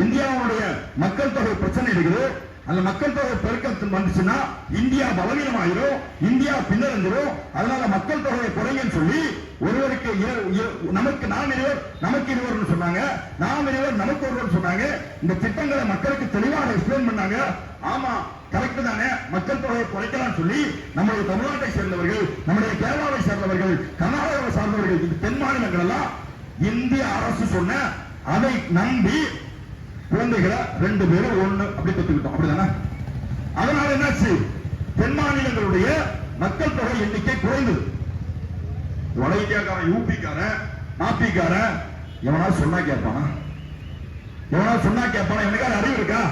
இந்தியாவுடைய மக்கள் தொகை பிரச்சனை இருக்குது. அந்த மக்கள் தொகை பெருக்கத்தில் வந்துச்சுன்னா இந்தியா பலவீனமாயிரும், இந்தியா பின்னடைஞ்சிரும். அதனால மக்கள் தொகையை குறைங்கன்னு சொல்லி ஒருவருக்கு நமக்கு நாம் இருவர் நமக்கு இருவர் சொன்னாங்க, நாம் இருவர் நமக்கு ஒருவர் சொன்னாங்க. இந்த திட்டங்களை மக்களுக்கு தெளிவாக எக்ஸ்பிளைன் பண்ணாங்க. ஆமா கரெக்ட் தானே, மக்கள் தொகையை குறைக்கலாம் சொல்லி நம்முடைய தமிழ்நாட்டை சேர்ந்தவர்கள், நம்முடைய கேரளாவை சேர்ந்தவர்கள், கர்நாடகாவை சார்ந்தவர்கள், இது தென் மாநிலங்கள் எல்லாம் இந்திய அரசு சொன்ன அதை நம்பி குழந்தைகளை 2 பேரும் 1 அப்படி பெற்றுக்கிட்டோம். அப்படிதானே? அதனால என்னாச்சு? தென் மாநிலங்களுடைய மக்கள் தொகை எண்ணிக்கை குறைந்தது. வட இந்தியாக்காரன், யூபிக்காரன், நாபிக்காரன் எவனாவது சொன்னா கேட்பானா? எவனாவது சொன்னா கேட்பானா? எனக்கான அறிவு இருக்கா?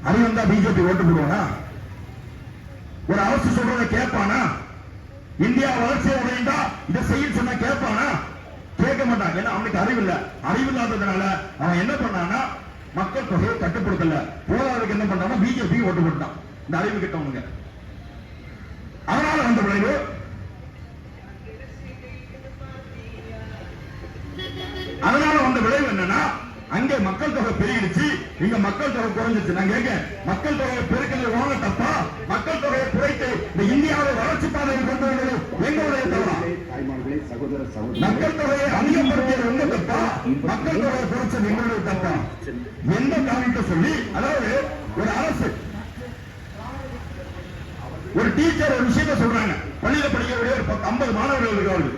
அறிவு வந்தா பிஜேபி ஓட்டு போடுவானா? ஒரு அரசு சொல்றதை கேட்பானா? இந்தியா வளர்ச்சி அடைந்தா இதை செய்ய சொன்னா கேட்பானா? கேட்க மாட்டான். ஏன்னா அவனுக்கு அறிவு இல்ல. அறிவு இல்லாததுனால அவன் என்ன பண்ணான்னா மக்கள் தொகையை கட்டுப்படுத்தல. போராடுறதுக்கு என்ன பண்றாங்க? பிஜேபி ஓட்டு போட்டான். இந்த அறிவு கிட்டவங்க. அதனால வந்த விளைவு என்னன்னா அங்கே மக்கள் தொகை பெருகிடுச்சு, இங்க மக்கள் தொகை குறைஞ்சிச்சு. நான் கேட்க, மக்கள் தொகையை பெருக்கிறது வாங்க தப்பா? மக்கள் தொகையை குறைத்து இந்த இந்தியாவை வளர்ச்சி பாதையில் கொண்டு வந்தது எங்களுடைய தவறா? மக்கள் தொகையை அதிகப்படுத்தியது உங்க தப்பா? மக்கள் தொகையை குறைச்சது எங்களுடைய தப்பா? எந்த காரணத்தை சொல்லி, அதாவது ஒரு அரசு, ஒரு டீச்சர் ஒரு விஷயத்தை சொல்றாங்க, பள்ளியில படிக்கக்கூடிய ஒரு 50 மாணவர்கள் இருக்கார்கள்.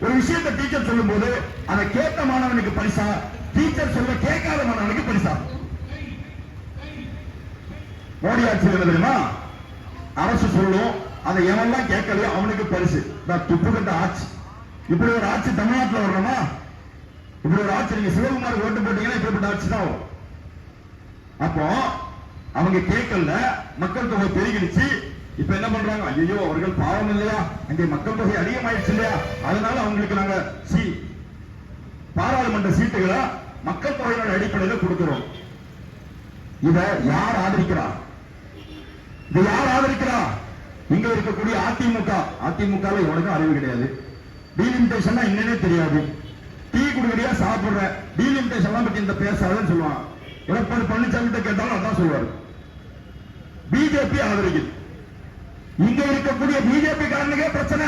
ஒரு விஷயத்தை டீச்சர் சொல்லும் போது அதை கேட்ட மாணவனுக்கு பரிசா, டீச்சர் சொல்ல கேட்காத மாணவனுக்கு பரிசா? மோடி ஆட்சியில் என்ன தெரியுமா? அரசு சொல்லும், அதை எவெல்லாம் கேட்கலையோ அவனுக்கு பரிசு. துப்பு கட்ட ஆட்சி. இப்படி ஒரு ஆட்சி தமிழ்நாட்டில் வரணுமா? இப்படி ஒரு ஆட்சி நீங்க சிவகுமார் ஓட்டு போட்டீங்கன்னா இப்படிப்பட்ட ஆட்சி தான் வரும். அப்போ அவங்க கேட்கல, மக்கள் தொகை பெருகிடுச்சு. இப்ப என்ன பண்றாங்க? ஐயோ அவர்கள் பாவம் இல்லையா, அங்கே மக்கள் தொகை அதிகமாயிடுச்சு இல்லையா, அதனால அவங்களுக்கு நாங்க பாராளுமன்ற சீட்டுகளை மக்கள் தொகையோட அடிப்படையில் கொடுக்கிறோம். இத யார் ஆதரிக்கிறா? இதை யார் ஆதரிக்கிறா? இங்க இருக்கக்கூடிய அதிமுக. அதிமுக எவனுக்கும் அறிவு கிடையாது. டீலிமிட்டேஷன் என்னன்னே தெரியாது. டீ குடிக்கடியா சாப்பிடுற டீலிமிட்டேஷன் பத்தி இந்த பேசாதுன்னு சொல்லுவான். எடப்பாடி பழனிசாமி கேட்டாலும் அதான் சொல்லுவாரு. பிஜேபி ஆதரிக்குது. இங்க இருக்கக்கூடிய பிஜேபி காரனுக்கே பிரச்சனை,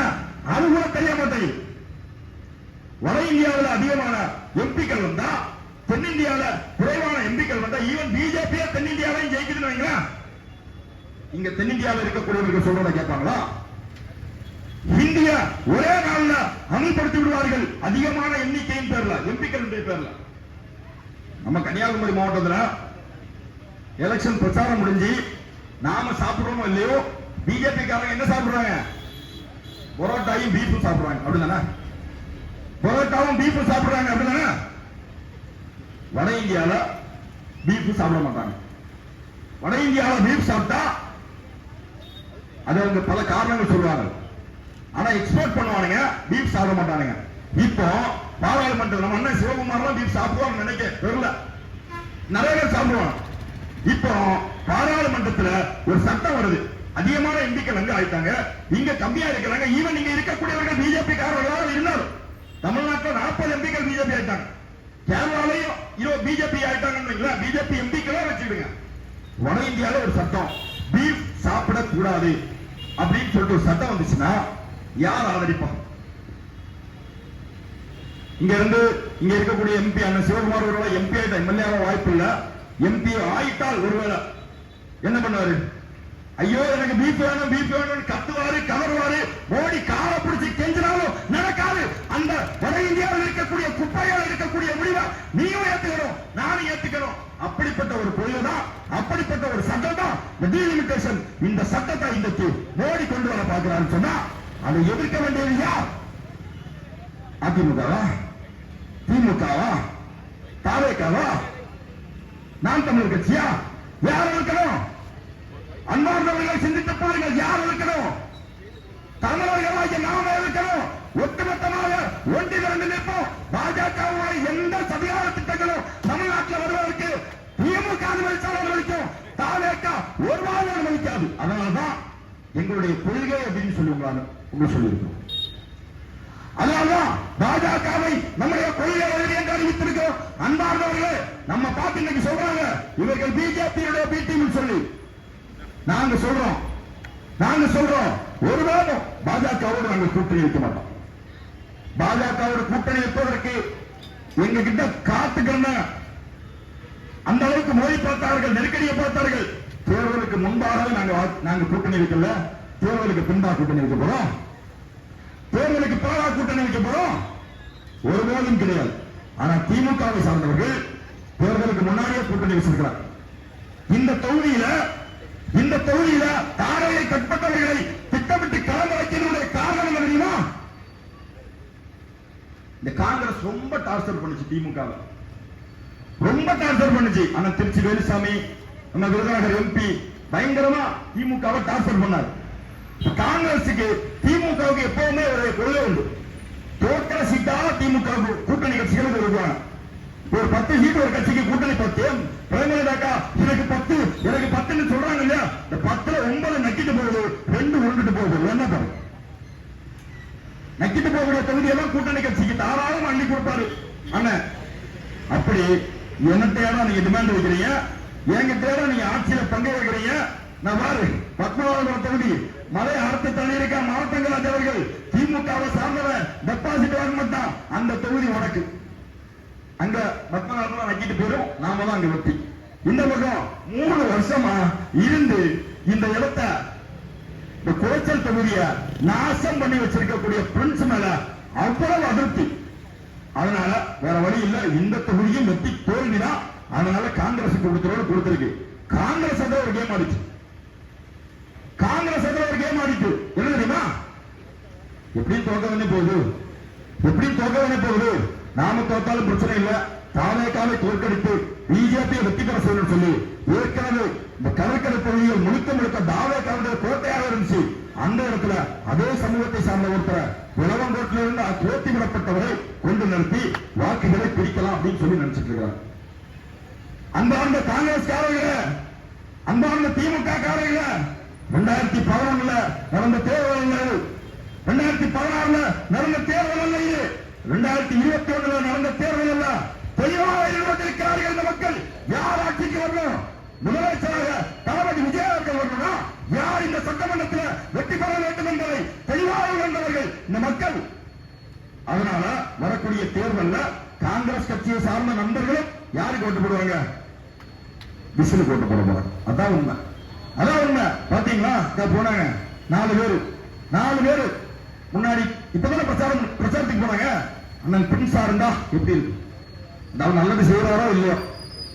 அது கூட தெரிய மாட்டேங்குது. வட இந்தியாவில் அதிகமான எம்பிக்கள் வந்தா, தென்னிந்தியாவில் குறைவான எம்பிக்கள் வந்தா, ஈவன் பிஜேபி தென்னிந்தியாவையும் ஜெயிக்குதுன்னு வைங்களா, இங்க தென்னிந்தியாவில் இருக்கக்கூடியவர்கள் சொல்றத கேட்பாங்களா? இந்தியா ஒரே நாள்ல அமல்படுத்தி விடுவார்கள் அதிகமான எண்ணிக்கையின் பேர்ல, எம்பிக்கள் பேர்ல. நம்ம கன்னியாகுமரி மாவட்டத்தில் எலெக்ஷன் பிரச்சாரம் முடிஞ்சு நாம சாப்பிடுறோமோ இல்லையோ, பிஜேபி காரங்க என்ன சாப்பிடுறாங்க? பரோட்டாயும் பீஃபும் சாப்பிடுறாங்க. அப்படிதானே? பரோட்டாவும் பீஃபும் சாப்பிடுறாங்க. அப்படிதானே? வட இந்தியால பீஃப் சாப்பிட மாட்டாங்க. வட இந்தியால பீஃப் சாப்பிட்டா அது அவங்க பல காரணங்கள் சொல்லுவாங்க. ஆனா எக்ஸ்போர்ட் பண்ணுவானுங்க, பீஃப் சாப்பிட மாட்டானுங்க. இப்போ பாராளுமன்ற நம்ம அண்ணன் சிவகுமார் பீஃப் சாப்பிடுவாங்க நினைக்க தெரியல, நிறைய பேர் சாப்பிடுவாங்க. இப்போ பாராளுமன்றத்தில் ஒரு சட்டம் வருது, அதிகமான எம்பிக்கள் வந்து ஆயிட்டாங்க, இங்க கம்மியா இருக்கிறாங்க. ஈவன் இங்க இருக்கக்கூடியவர்கள் பிஜேபி காரர்களாக இருந்தாலும் தமிழ்நாட்டில் 40 எம்பிக்கள் பிஜேபி ஆயிட்டாங்க. கேரளாலையும் இதோ பிஜேபி ஆயிட்டாங்க, பிஜேபி எம்பிக்களே வச்சுடுங்க. வட இந்தியால ஒரு சட்டம், பீஃப் சாப்பிடக்கூடாது அப்படின்னு சொல்லிட்டு ஒரு சட்டம் வந்துச்சுன்னா யார் ஆதரிப்பாங்க? இங்க இருந்து இங்க இருக்கக்கூடிய எம்பி அண்ணன் சிவகுமார் ஒருவேளை எம்பி ஆயிட்டா, எம்எல்ஏ வாய்ப்பு இல்ல, எம்பி ஆயிட்டால் ஒருவேளை என்ன பண்ணுவாரு? ஐயோ எனக்கு பீஃப் வேணும் பீஃப் வேணும் கத்துவாரு, கவருவாரு. மோடி காலை பிடிச்சி கெஞ்சினாலும் நடக்காது. அந்த வட இந்தியாவில் இருக்கக்கூடிய குப்பையால் இருக்கக்கூடிய முடிவை நீயும் ஏத்துக்கணும், நானும் ஏத்துக்கணும். அப்படிப்பட்ட ஒரு கொள்கை தான், அப்படிப்பட்ட ஒரு சட்டம் தான் இந்த டீலிமிட்டேஷன். இந்த சட்டத்தை இன்றைக்கு மோடி கொண்டு வர பார்க்கிறான்னு சொன்னா அதை எதிர்க்க வேண்டியது யார்? அதிமுகவா, திமுகவா, தாவேகாவா, நாம் தமிழர் கட்சியா? யார் இருக்கணும்? அன்பார்ந்தவர்கள் சிந்தித்து பாருங்கள், யார் இருக்கணும்? தமிழர்களாக நாம இருக்கணும். ஒட்டுமொத்தமாக ஒன்றி திரண்டு நிற்போம். பாஜகவுடைய எந்த சதிகார திட்டங்களும் தமிழ்நாட்டில் வருவதற்கு திமுக அனுமதிச்சாலும் தாவேகா ஒரு வாரம் அனுமதிக்காது. அதனால்தான் எங்களுடைய கொள்கை அப்படின்னு சொல்லி உங்களுக்கு சொல்லியிருக்கோம். அதனால்தான் பாஜகவை நம்முடைய கொள்கை என்று அறிவித்திருக்கிறோம். அன்பார்ந்தவர்களே, நம்ம பார்த்து இன்னைக்கு சொல்றாங்க இவர்கள் பிஜேபியுடைய பி டீம் சொல்லி நாங்க சொல்றோம் ஒருவேளை பாஜகவோடு நாங்கள் கூட்டணி வைக்க மாட்டோம். பாஜகவோடு கூட்டணி வைப்பதற்கு எங்க கிட்ட காத்துக்கிறன அந்த அளவுக்கு மோடி பார்த்தார்கள், நெருக்கடியை பார்த்தார்கள். தேர்தலுக்கு முன்பாக நாங்க கூட்டணி வைக்கல, தேர்தலுக்கு பின்பாக கூட்டணி வைக்க போறோம், தேர்தலுக்கு பிறகு கூட்டணி வைக்க போறோம், ஒருபோதும் கிடையாது. ஆனா திமுகவை சார்ந்தவர்கள் தேர்தலுக்கு முன்னாடியே கூட்டணி வச்சிருக்கிறார். இந்த தொகுதியில தாரையை கட்பட்டவர்களை திட்டமிட்டு களமிறக்கினுடைய காரணம் என்ன தெரியுமா? இந்த காங்கிரஸ் ரொம்ப டார்ச்சர் பண்ணுச்சு, திமுக ரொம்ப டார்ச்சர் பண்ணுச்சு. ஆனா திருச்சி வேலுசாமி நம்ம விருதுநகர் எம்பி பயங்கரமா திமுகவை டார்ச்சர் பண்ணார். காங்கிரசுக்கு திமுகவுக்கு எப்பவுமே ஒரு கொள்கை உண்டு. தோற்ற சீட்டா திமுக கூட்டணி கட்சிகளுக்கு வருவாங்க. ஒரு 10 சீட் ஒரு கட்சிக்கு கூட்டணி 10, பிரேமலதாக்கா எனக்கு 10 சொல்றாங்க இல்லையா? இந்த 10ல 9 நக்கிட்டு போகுது, 2 உருண்டுட்டு போகுது. என்ன பண்ணு? நக்கிட்டு போகக்கூடிய தொகுதியெல்லாம் கூட்டணி கட்சிக்கு தாராளம் அள்ளி கொடுப்பாரு அண்ணன். அப்படி என்னத்தையாரா நீங்க டிமாண்ட் வைக்கிறீங்க, என்கிட்ட நீங்க ஆட்சியில பங்கு வைக்கிறீங்க. நான் பாரு பத்மநாபபுரம் தொகுதி மலை அறுத்து தள்ளி இருக்க மாவட்டங்கள் அவர்கள் திமுகவை சார்ந்தவன் டெபாசிட் வாங்க மாட்டான். அந்த தொகுதி உனக்கு அங்க பத்மநாபபுரம் நக்கிட்டு போயிடும், நாம தான் அங்க வெட்டி. இந்த பக்கம் 3 வருஷமா இருந்து இந்த இடத்தை இந்த குறைச்சல் தொகுதிய நாசம் பண்ணி வச்சிருக்கக்கூடிய பிரின்ஸ் மேல அவ்வளவு அதிருப்தி. அதனால வேற வழி இல்ல, இந்த தொகுதியும் வெட்டி தோல்விதான். அதனால காங்கிரஸ் கொடுத்திருக்கு. காங்கிரஸ் அதுல ஒரு கேம் ஆடிச்சு. என்ன தெரியுமா? எப்படி தோக்க வேண்டிய போகுது, நாம தோத்தாலும் பிரச்சனை இல்ல, தாவேகாவை தோற்கடித்து பிஜேபியை வெற்றி பெற செய்யணும் சொல்லி ஏற்கனவே இந்த கடற்கரை பகுதியில் முழுக்க தாவேகாவுடைய கோட்டையாக இருந்துச்சு. அந்த இடத்துல அதே சமூகத்தை சார்ந்த ஒருத்தர் விளவங்கோட்டில இருந்து கோத்தி விடப்பட்டவரை கொண்டு நிறுத்தி வாக்குகளை பிரிக்கலாம் அப்படின்னு சொல்லி நினைச்சிட்டு இருக்கிறார். அன்பார்ந்த காங்கிரஸ்காரர்களே, அன்பார்ந்த திமுக காரர்களே, 2011 நடந்த தேர்தல், 2016 நடந்த தேர்தல், 2021 நடந்த தேர்தல் தெளிவாக ஈடுபட்டிருக்கிறார்கள். இந்த மக்கள் யார் ஆட்சிக்கு வரணும், முதலமைச்சராக தளபதி விஜய் அவர்கள் வரணும்னா யார் இந்த சட்டமன்றத்தில் வெற்றி பெற வேண்டும் என்பதை தெளிவாக உணர்ந்தவர்கள் இந்த மக்கள். அதனால வரக்கூடிய தேர்தலில் காங்கிரஸ் கட்சியை சார்ந்த நண்பர்களும் யாருக்கு ஓட்டு போடுவாங்க? விசிலுக்கு ஓட்டு போட போறாங்க. அதான் உண்மை. பாத்தீங்களா? போனாங்க 4 பேரு முன்னாடி இப்பதான் பிரச்சாரத்துக்கு போனாங்க. அண்ணன் பிரின்ஸா இருந்தா எப்படி இருக்கு? நல்லது செய்யறாரோ இல்லையோ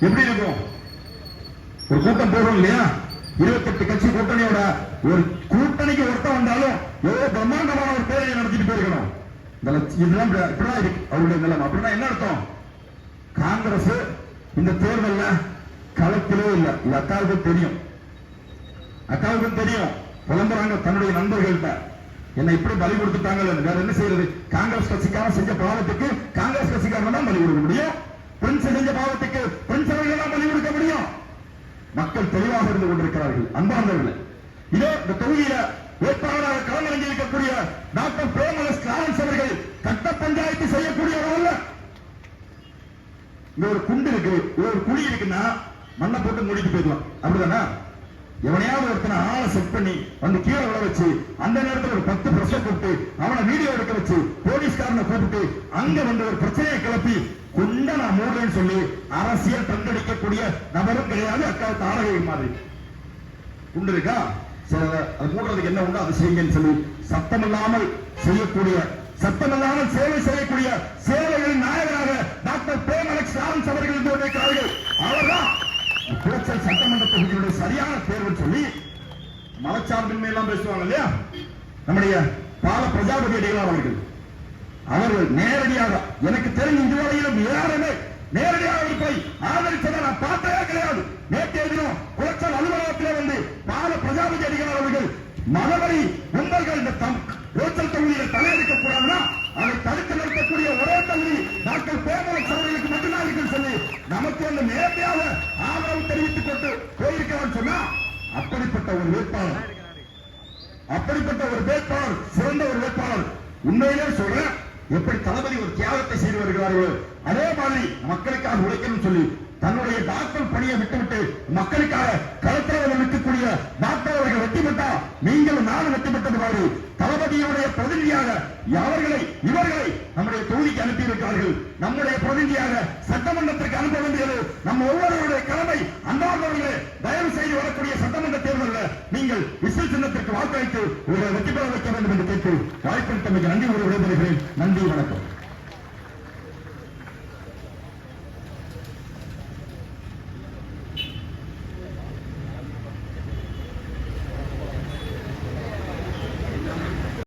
எப்படி இருக்கும்? ஒரு கூட்டம் போடுறோம் இல்லையா? 28 கட்சி கூட்டணியோட ஒரு கூட்டணிக்கு ஒருத்தம் வந்தாலும் ஏதோ பிரம்மாண்டமான ஒரு பேரை நடத்திட்டு போயிருக்கணும். இதெல்லாம் இப்படிதான் இருக்கு அவருடைய நிலைமை. அப்படின்னா என்ன அர்த்தம்? காங்கிரஸ் இந்த தேர்தலில் களத்திலே இல்லை. இது அக்காவுக்கும் தெரியும். புலம்புறாங்க தன்னுடைய நண்பர்கள்ட்ட, என்ன இப்படி பலி கொடுத்துட்டாங்க, வேற என்ன செய்யறது? காங்கிரஸ் கட்சிக்காரன் செஞ்ச பாவத்துக்கு காங்கிரஸ் கட்சிக்காரன் தான் பலி கொடுக்க முடியும். பிரின்ஸ் செஞ்ச பாவத்துக்கு பிரின்ஸ் அவர்கள் தான் பலி கொடுக்க முடியும். மக்கள் தெளிவாக இருந்து கொண்டிருக்கிறார்கள். அன்பார்ந்தவர்களே, இதோ இந்த தொகுதியில வேட்பாளராக களமிறங்கி இருக்கக்கூடிய டாக்டர் பிரேமலஸ் கிளாரன்ஸ் அவர்கள் கட்ட பஞ்சாயத்து செய்யக்கூடியவர் அல்ல. இங்க ஒரு குண்டு இருக்கு, ஒரு குழி இருக்குன்னா மண்ணை போட்டு மூடிட்டு போயிடலாம், அப்படிதானே? எவனையாவது ஒருத்தனை ஆளை செட் பண்ணி வந்து கீழே விழ வச்சு அந்த நேரத்தில் ஒரு 10 பிரஷர் கூப்பிட்டு அவனை வீடியோ எடுக்க வச்சு போலீஸ்காரனை கூப்பிட்டு அங்க வந்து ஒரு பிரச்சனையை கிளப்பி குண்ட நான் மூடுறேன்னு சொல்லி அரசியல் தண்டடிக்கக்கூடிய நபரும் கிடையாது. அக்கா தாரகை மாதிரி குண்டு இருக்கா, அது மூடுறதுக்கு என்ன உண்டோ அதை செய்யுங்கன்னு சொல்லி சத்தமில்லாமல் செய்யக்கூடிய, சத்தமில்லாமல் சேவை செய்யக்கூடிய சேவைகளின் நாயகராக டாக்டர் பிரேமலக்ஸ் லாரன்ஸ் அவர்கள் இருந்து கொண்டிருக்கிறார்கள். அவர்தான் குளச்சல் சட்டமன்ற தொகுதியுடைய சரியான தேர்வு சொல்லி மதச்சார்பின்மை எல்லாம் பேசுவாங்க இல்லையா, நம்முடைய பால பிரஜாபதி அடிகளார் அவர்கள் நேரடியாக எனக்கு தெரிஞ்ச இதுவரையிலும் யாருமே நேரடியாக போய் ஆதரிச்சதை நான் பார்த்ததே கிடையாது. நேற்றைய தினம் குளச்சல் அலுவலகத்திலே வந்து பால பிரஜாபதி அடிகளார் அவர்கள் மதவரி கும்பல்கள் இந்த குளச்சல் தொகுதியில் தலையெடுக்க கூடாதுன்னா அதை தடுத்து நிறுத்தக்கூடிய ஒரே தொகுதி டாக்டர் பிரேமலக்ஸ் அவர்களுக்கு மட்டும்தான் இருக்குன்னு சொல்லி நமக்கு வந்து நேரடியாக ஆதரவு தெரிவித்துக் கொண்டு போயிருக்கிறான்னு சொன்னா அப்படிப்பட்ட ஒரு வேட்பாளர், அப்படிப்பட்ட ஒரு வேட்பாளர், சிறந்த ஒரு வேட்பாளர். உண்மையிலே சொல்றேன், எப்படி தளபதி ஒரு தியாகத்தை செய்து வருகிறார்களோ அதே மாதிரி மக்களுக்காக உழைக்கணும்னு சொல்லி தன்னுடைய டாக்டர் பணியை விட்டுவிட்டு மக்களுக்காக களத்தில் நிற்கக்கூடிய டாக்டர் அவர்கள் வெற்றி பெற்றா நீங்களும் நானும் வெற்றி பெற்றது மாதிரி தளபதியுடைய பிரதிநிதியாக இவர்களை நம்முடைய தொகுதிக்கு அனுப்பியிருக்கிறார்கள். நம்முடைய பிரதிநிதியாக சட்டமன்றத்திற்கு அனுப்ப வேண்டியது நம்ம ஒவ்வொருவருடைய கடமை. அன்பார்ந்தவர்களே, தயவு செய்து வரக்கூடிய சட்டமன்ற தேர்தலில் நீங்கள் விசில் சின்னத்திற்கு வாக்களித்து உங்களை வெற்றி பெற வைக்க வேண்டும் என்று கேட்டு வாய்ப்பளித்தமைக்கு நன்றி கூறி விடைபெறுகிறேன். நன்றி, வணக்கம்.